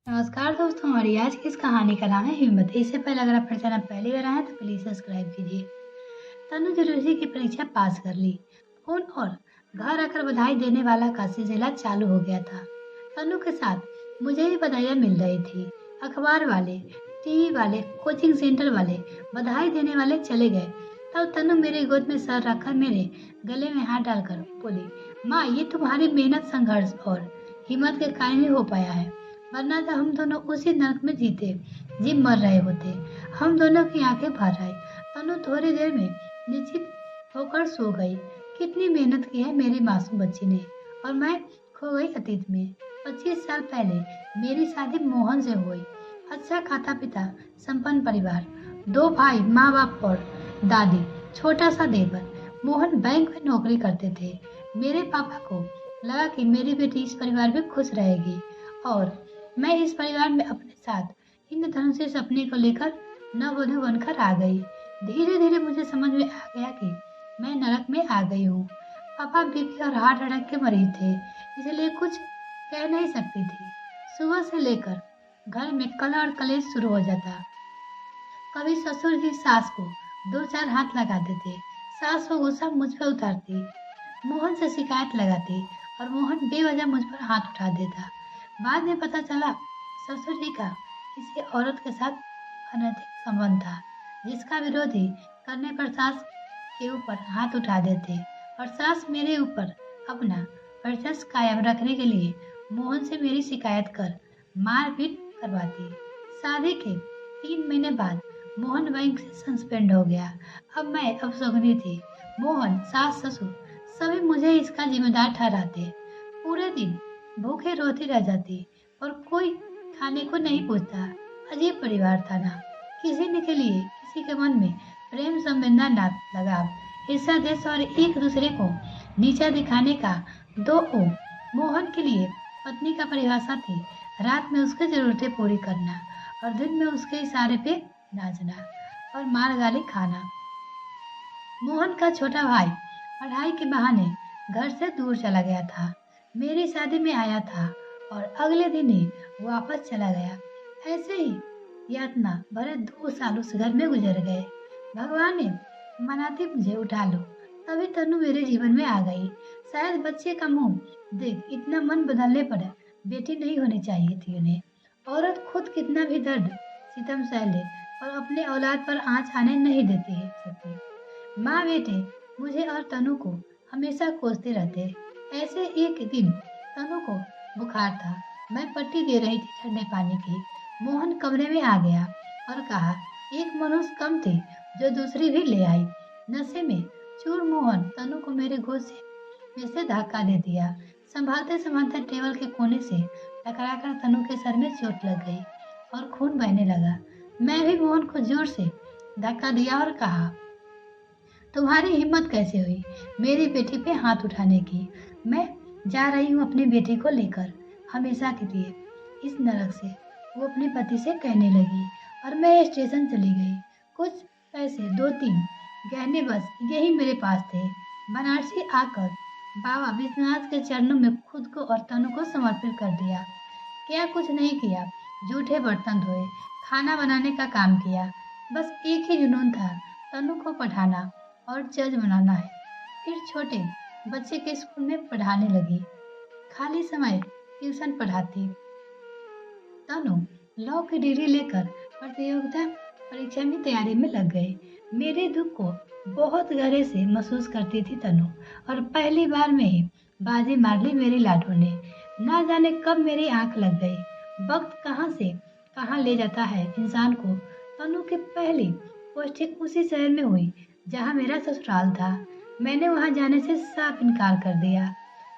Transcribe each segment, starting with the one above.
नमस्कार दोस्तों, हमारी आज की इस कहानी का नाम है हिम्मत। इससे पहले अगर आप मेरे चैनल पहली बार आए तो प्लीज सब्सक्राइब कीजिए। तनु जरूरी की परीक्षा पास कर ली। फोन और घर आकर बधाई देने वाला का सिलसिला चालू हो गया था। तनु के साथ मुझे भी बधाइयाँ मिल रही थी। अखबार वाले, टीवी वाले, कोचिंग सेंटर वाले बधाई देने वाले चले गए। तब तनु मेरे गोद में सर रखकर मेरे गले में हाथ डालकर बोली, माँ, ये तुम्हारी मेहनत, संघर्ष और हिम्मत के कारण ही हो पाया है, वरना तो हम दोनों उसी नरक में जी मर रहे होते। हम दोनों की आंखें भर आई। तनु थोड़ी देर में निश्चित होकर सो गई। कितनी मेहनत की है मेरी मासूम बच्ची ने, और मैं खो गई अतीत में। 25 साल पहले मेरी शादी मोहन से हुई। अच्छा खाता पिता, संपन्न परिवार, 2 भाई, माँ बाप और दादी, छोटा सा देवर। मोहन बैंक में नौकरी करते थे। मेरे पापा को लगा कि मेरी बेटी इस परिवार में खुश रहेगी, और मैं इस परिवार में अपने साथ इंद्रधनुष सपने को लेकर नववधु बनकर आ गई। धीरे धीरे मुझे समझ में आ गया कि मैं नरक में आ गई हूँ। पापा बीपी और हार्ट अटैक के मरीज थे, इसलिए कुछ कह नहीं सकती थी। सुबह से लेकर घर में कलह और कलेश शुरू हो जाता। कभी ससुर जी सास को 2-4 हाथ लगाते थे। सास को गुस्सा मुझ पर उतारती, मोहन से शिकायत लगाती, और मोहन बेवजह मुझ पर हाथ उठा देता। बाद में पता चला ससुर जी का किसी औरत के साथ अनैतिक संबंध था, जिसका विरोधी करने पर सास के ऊपर हाथ उठा देते, और सास मेरे ऊपर अपना वर्चस्व कायम रखने के लिए मोहन से मेरी शिकायत कर मारपीट करवाती। शादी के 3 महीने बाद मोहन बैंक से सस्पेंड हो गया। अब मैं अपसगुनी थी। मोहन, सास, ससुर सभी मुझे इसका जिम्मेदार ठहराते। पूरे दिन भूखे रोती रह जाती और कोई खाने को नहीं पूछता। अजीब परिवार था ना। किसी ने के लिए किसी के मन में प्रेम, संवेदना, ना लगाव, ईर्ष्या, द्वेष और एक दूसरे को नीचा दिखाने का दो ओ। मोहन के लिए पत्नी का परिभाषा थी रात में उसकी जरूरतें पूरी करना और दिन में उसके इशारे पे नाचना और मार गाली खाना। मोहन का छोटा भाई पढ़ाई के बहाने घर से दूर चला गया था। मेरी शादी में आया था और अगले दिन ही वापस चला गया। ऐसे ही यातना भरे 2 साल उस घर में गुजर गए। भगवान ने मनाती मुझे उठा लो, तभी तनु मेरे जीवन में आ गई। शायद बच्चे का मुंह देख इतना मन बदलने पर बेटी नहीं होनी चाहिए थी उन्हें। औरत खुद कितना भी दर्द सितम सह ले और अपने औलाद पर आंच आने नहीं देती है सकती। माँ बेटे मुझे और तनु को हमेशा कोसते रहते। ऐसे एक दिन तनु को बुखार था। मैं पट्टी दे रही थी ठंडे पानी की। मोहन कमरे में आ गया और कहा, एक मनुष्य कम थे जो दूसरी भी ले आई। नशे में चूर मोहन तनु को मेरे गोद से धक्का दे दिया। संभालते संभालते टेबल के कोने से टकराकर तनु के सर में चोट लग गई और खून बहने लगा। मैं भी मोहन को जोर से धक्का दिया और कहा, तुम्हारी हिम्मत कैसे हुई मेरी बेटी पे हाथ उठाने की? मैं जा रही हूँ अपनी बेटी को लेकर हमेशा के लिए इस नरक से, वो अपने पति से कहने लगी, और मैं स्टेशन चली गई। कुछ पैसे, 2-3 गहने, बस यही मेरे पास थे। बनारसी आकर बाबा विश्वनाथ के चरणों में खुद को और तनु को समर्पित कर दिया। क्या कुछ नहीं किया, जूठे बर्तन धोए, खाना बनाने का काम किया। बस एक ही जुनून था, तनु को पढ़ाना और जज बनाना है। फिर छोटे बच्चे के स्कूल में पढ़ाने लगी। खाली समय ट्यूशन पढ़ाती। तनु लॉ की डिग्री लेकर प्रतियोगिता परीक्षा में तैयारी में लग गए। मेरे दुख को बहुत गहरे से महसूस करती थी तनु, और पहली बार में ही बाजी मार ली मेरी लाडो ने। ना जाने कब मेरी आंख लग गई। वक्त कहाँ से कहाँ ले जाता है इंसान को। तनु की पहली पोस्टिंग उसी शहर में हुई जहाँ मेरा ससुराल था। मैंने वहाँ जाने से साफ इनकार कर दिया।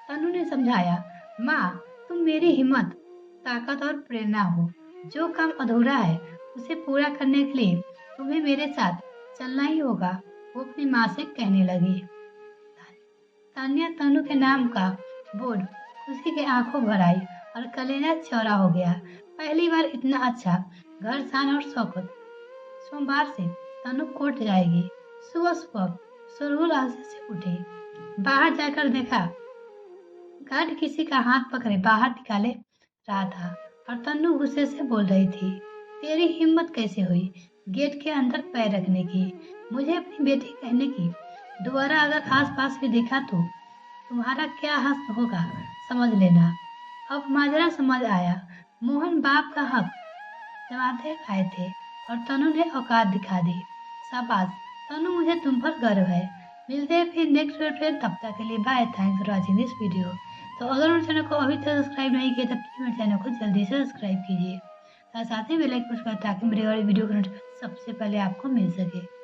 तनु ने समझाया, माँ, तुम मेरी हिम्मत, ताकत और प्रेरणा हो। जो काम अधूरा है उसे पूरा करने के लिए तुम्हें मेरे साथ चलना ही होगा, वो अपनी माँ से कहने लगी। तान्या तनु के नाम का बोर्ड खुशी के आंखों भर आई और कलेजा चौड़ा हो गया। पहली बार इतना अच्छा घर, शान और शौकत। सोमवार से तनु कोर्ट जाएगी। सुबह सुबह सुरहुल आलसी से उठी। बाहर जाकर देखा गार्ड किसी का हाथ पकड़े बाहर निकाले रहा था। और तन्नू गुस्से से बोल रही थी, तेरी हिम्मत कैसे हुई गेट के अंदर पैर रखने की, मुझे अपनी बेटी कहने की। दोबारा अगर आसपास भी देखा तो तुम्हारा क्या हश्र होगा समझ लेना। अब माजरा समझ आया। मोहन बाप का हक जमाते आए थे और तनु ने औकात दिखा दी। शाबाश तनु, मुझे तुम पर गर्व है। मिलते हैं फिर नेक्स्ट वीडियो में, तब तक के लिए bye. Thanks for watching this video. तो अगर मेरे चैनल को अभी तक सब्सक्राइब नहीं किया तो प्लीज़ मेरे चैनल को जल्दी से सब्सक्राइब कीजिए। साथ ही बेल आइकन प्रेस करें ताकि मेरी और वीडियो का नोटिफिकेशन सबसे पहले आपको मिल सके।